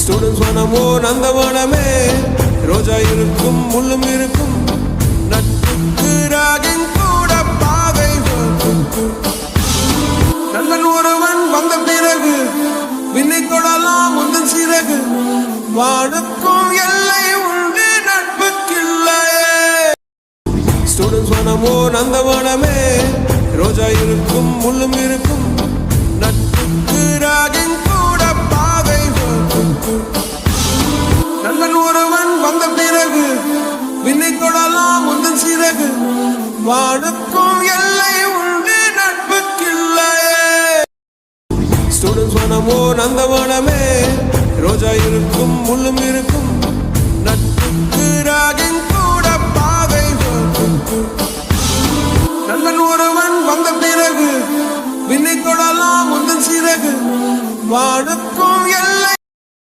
Students மனமோ நந்தவனமே, ரோஜா இருக்கும் முள்ளும் இருக்கும், நட்புக்கு ராகிங் கூட பாதை வகுப்பு. நல்லன் ஒருவன் வந்த பிறகு விண்ணை தொடலாம் முந்தன் சிறகு, வானுக்கும் எல்லை உண்டு நட்புக்கில்லையே. ஸ்டூடெண்ட்ஸ் மனமோ நந்தவனமே, ரோஜா இருக்கும் முள்ளும் இருக்கும், நட்புக்கு ராகிங் கூட பாதை வகுப்பு. நல்லன் ஒருவன் வந்த பிறகு விண்ணை தொடலாம் முந்தன் சிறகு, வானுக்கும் எல்லை உண்டு நட்புக்கில்லையே. ஸ்டூடெண்ட்ஸ் மனமோ நந்தவனமே, ரோஜா இருக்கும் முள்ளும் இருக்கும், நட்புக்கு ராகிங் கூட பாதை வகுப்பு. நல்லன் ஒருவன் வந்த பிறகு விண்ணை தொடலாம் முந்தன் சிறகு, வானுக்கும்